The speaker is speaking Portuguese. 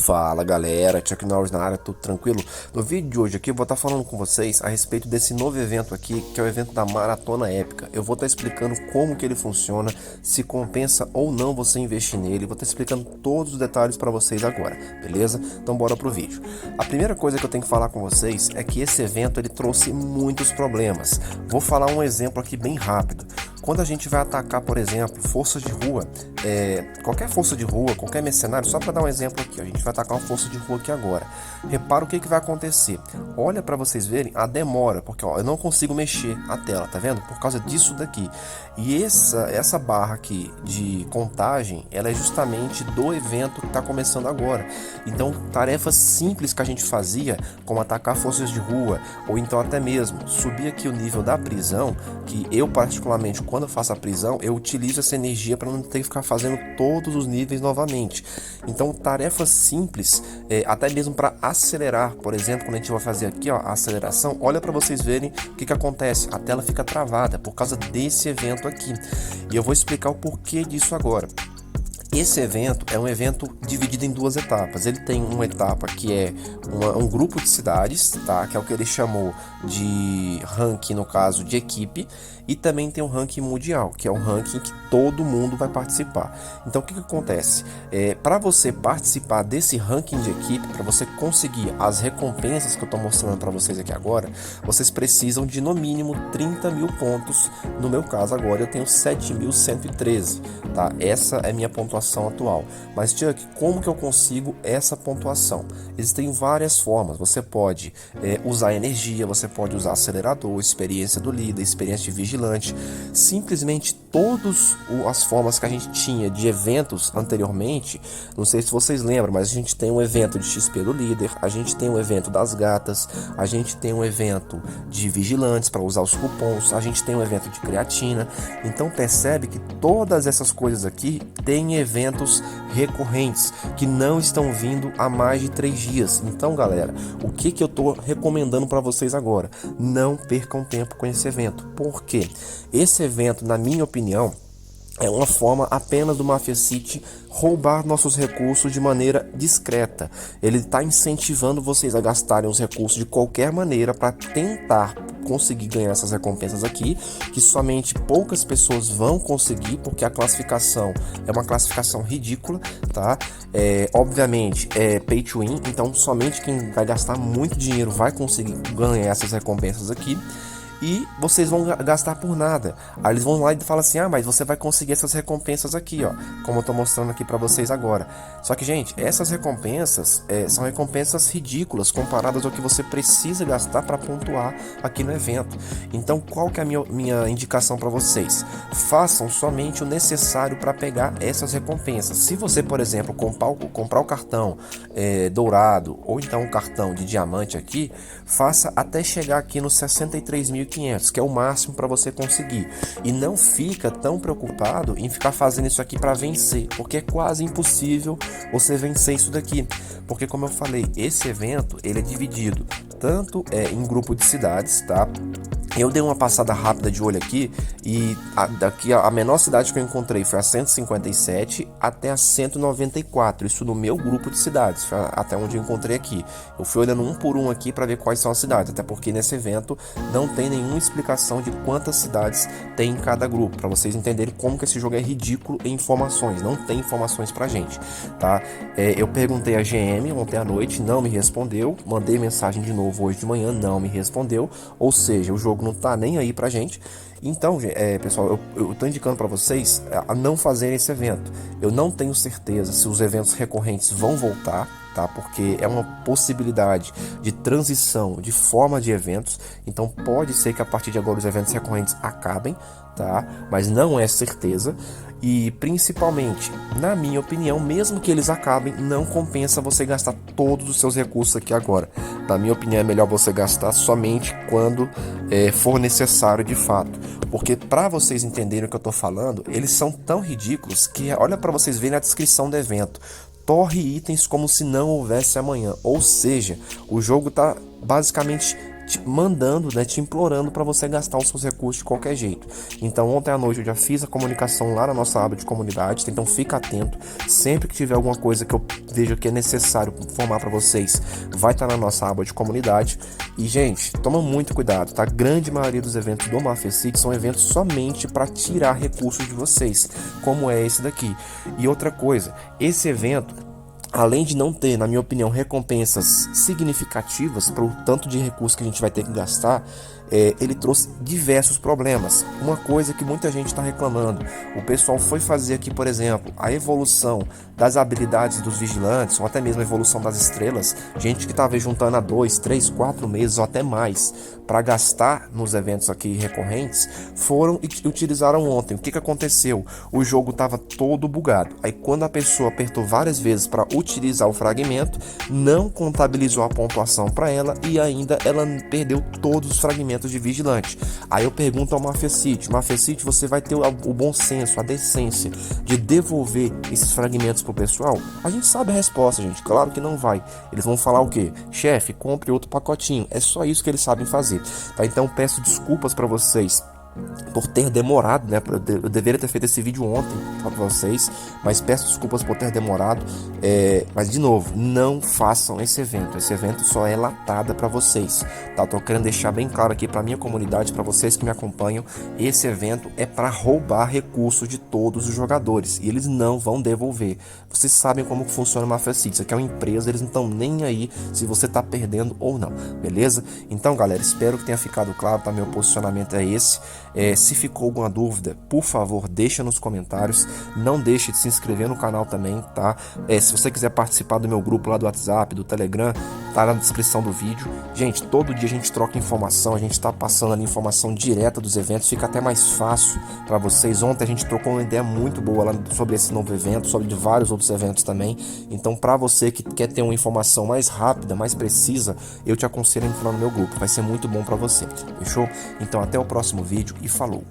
Fala galera, Chuck Norris na área, tudo tranquilo? No vídeo de hoje aqui eu vou estar falando com vocês a respeito desse novo evento aqui, que é o evento da Maratona Épica. Eu vou estar explicando como que ele funciona, se compensa ou não você investir nele, vou estar explicando todos os detalhes para vocês agora, beleza? Então bora pro vídeo. A primeira coisa que eu tenho que falar com vocês é que esse evento ele trouxe muitos problemas. Vou falar um exemplo aqui bem rápido. Quando a gente vai atacar, por exemplo, forças de rua, qualquer força de rua, qualquer mercenário, só para dar um exemplo aqui, a gente vai atacar uma força de rua aqui agora. Repara o que vai acontecer. Olha para vocês verem a demora, porque ó, eu não consigo mexer a tela, tá vendo? Por causa disso daqui. E essa barra aqui de contagem, ela é justamente do evento que está começando agora. Então, tarefas simples que a gente fazia, como atacar forças de rua, ou então até mesmo subir aqui o nível da prisão, que eu particularmente quando eu faço a prisão, eu utilizo essa energia para não ter que ficar fazendo todos os níveis novamente. Então, tarefas simples, até mesmo para acelerar, por exemplo, quando a gente vai fazer aqui ó, a aceleração, olha para vocês verem o que acontece. A tela fica travada por causa desse evento aqui. E eu vou explicar o porquê disso agora. Esse evento é um evento dividido em duas etapas. Ele tem uma etapa que é um grupo de cidades, tá? Que é o que ele chamou de ranking, no caso de equipe, e também tem um ranking mundial, que é um ranking que todo mundo vai participar. Então o que acontece? Para você participar desse ranking de equipe, para você conseguir as recompensas que eu estou mostrando para vocês aqui agora, vocês precisam de no mínimo 30 mil pontos. No meu caso agora eu tenho 7.113, tá? Essa é minha pontuação atual. Mas Chuck, como que eu consigo essa pontuação? Existem várias formas. Você pode usar energia, você pode usar acelerador, experiência do líder, experiência de vigilante, simplesmente todas as formas que a gente tinha de eventos anteriormente. Não sei se vocês lembram, mas a gente tem um evento de XP do líder, a gente tem um evento das gatas, a gente tem um evento de vigilantes para usar os cupons, a gente tem um evento de creatina. Então percebe que todas essas coisas aqui têm eventos recorrentes que não estão vindo há mais de 3 dias. Então galera, o que eu estou recomendando para vocês agora? Não percam tempo com esse evento. Por quê? Esse evento, na minha opinião, é uma forma apenas do Mafia City roubar nossos recursos de maneira discreta. Ele está incentivando vocês a gastarem os recursos de qualquer maneira para tentar conseguir ganhar essas recompensas aqui, que somente poucas pessoas vão conseguir, porque a classificação é uma classificação ridícula, tá? Obviamente é pay to win, então somente quem vai gastar muito dinheiro vai conseguir ganhar essas recompensas aqui. E vocês vão gastar por nada. Aí eles vão lá e falam assim, mas você vai conseguir essas recompensas aqui, ó, como eu tô mostrando aqui para vocês agora. Só que, gente, essas recompensas são recompensas ridículas comparadas ao que você precisa gastar para pontuar aqui no evento. Então, qual que é a minha indicação para vocês? Façam somente o necessário para pegar essas recompensas. Se você, por exemplo, comprar o cartão dourado ou então o cartão de diamante aqui, faça até chegar aqui nos 63.500, que é o máximo para você conseguir. E não fica tão preocupado em ficar fazendo isso aqui para vencer, porque é quase impossível você vencer isso daqui. Porque, como eu falei, esse evento ele é dividido tanto em grupo de cidades, tá? Eu dei uma passada rápida de olho aqui e a menor cidade que eu encontrei foi a 157 até a 194, isso no meu grupo de cidades, até onde eu encontrei aqui. Eu fui olhando um por um aqui para ver quais são as cidades, até porque nesse evento não tem nenhuma explicação de quantas cidades tem em cada grupo, para vocês entenderem como que esse jogo é ridículo em informações, não tem informações pra gente, tá? Eu perguntei a GM ontem à noite, não me respondeu, mandei mensagem de novo hoje de manhã, não me respondeu, ou seja, o jogo não tá nem aí pra gente. Então, pessoal, eu tô indicando para vocês a não fazerem esse evento. Eu não tenho certeza se os eventos recorrentes vão voltar, tá? Porque é uma possibilidade de transição de forma de eventos. Então pode ser que a partir de agora os eventos recorrentes acabem, tá? Mas não é certeza. E principalmente, na minha opinião, mesmo que eles acabem, não compensa você gastar todos os seus recursos aqui agora. Na minha opinião, é melhor você gastar somente quando for necessário de fato. Porque para vocês entenderem o que eu tô falando, eles são tão ridículos que olha para vocês verem a descrição do evento. Torre itens como se não houvesse amanhã. Ou seja, o jogo tá basicamente te mandando, né, te implorando para você gastar os seus recursos de qualquer jeito. Então ontem à noite eu já fiz a comunicação lá na nossa aba de comunidade, então fica atento, sempre que tiver alguma coisa que eu veja que é necessário informar para vocês, vai estar na nossa aba de comunidade. E gente, toma muito cuidado, tá? A grande maioria dos eventos do Mafia City são eventos somente para tirar recursos de vocês, como é esse daqui. E outra coisa, esse evento, além de não ter, na minha opinião, recompensas significativas para o tanto de recursos que a gente vai ter que gastar, ele trouxe diversos problemas. Uma coisa que muita gente está reclamando, o pessoal foi fazer aqui, por exemplo, a evolução das habilidades dos vigilantes, ou até mesmo a evolução das estrelas, gente que estava juntando há 2, 3, 4 meses ou até mais para gastar nos eventos aqui recorrentes, foram e utilizaram ontem. O que aconteceu? O jogo estava todo bugado. Aí quando a pessoa apertou várias vezes para utilizar o fragmento, não contabilizou a pontuação para ela e ainda ela perdeu todos os fragmentos de vigilante. Aí eu pergunto ao Mafia City, você vai ter o bom senso, a decência de devolver esses fragmentos pro pessoal? A gente sabe a resposta, gente, claro que não vai. Eles vão falar o quê? Chefe, compre outro pacotinho. É só isso que eles sabem fazer, tá? Então peço desculpas para vocês por ter demorado, né? Eu deveria ter feito esse vídeo ontem para vocês, mas peço desculpas por ter demorado. Mas de novo, não façam esse evento. Esse evento só é latada para vocês, tá? Tô querendo deixar bem claro aqui para minha comunidade, para vocês que me acompanham. Esse evento é para roubar recursos de todos os jogadores e eles não vão devolver. Vocês sabem como funciona a Mafia City. Isso aqui é uma empresa, eles não estão nem aí se você tá perdendo ou não, beleza? Então, galera, espero que tenha ficado claro, tá? Meu posicionamento é esse. Se ficou alguma dúvida, por favor, deixa nos comentários. Não deixe de se inscrever no canal também, tá? Se você quiser participar do meu grupo lá do WhatsApp, do Telegram, tá na descrição do vídeo. Gente, todo dia a gente troca informação, a gente tá passando ali informação direta dos eventos, fica até mais fácil para vocês. Ontem a gente trocou uma ideia muito boa lá sobre esse novo evento, sobre vários outros eventos também. Então, para você que quer ter uma informação mais rápida, mais precisa, eu te aconselho a entrar no meu grupo, vai ser muito bom para você, fechou? Então, até o próximo vídeo e falou!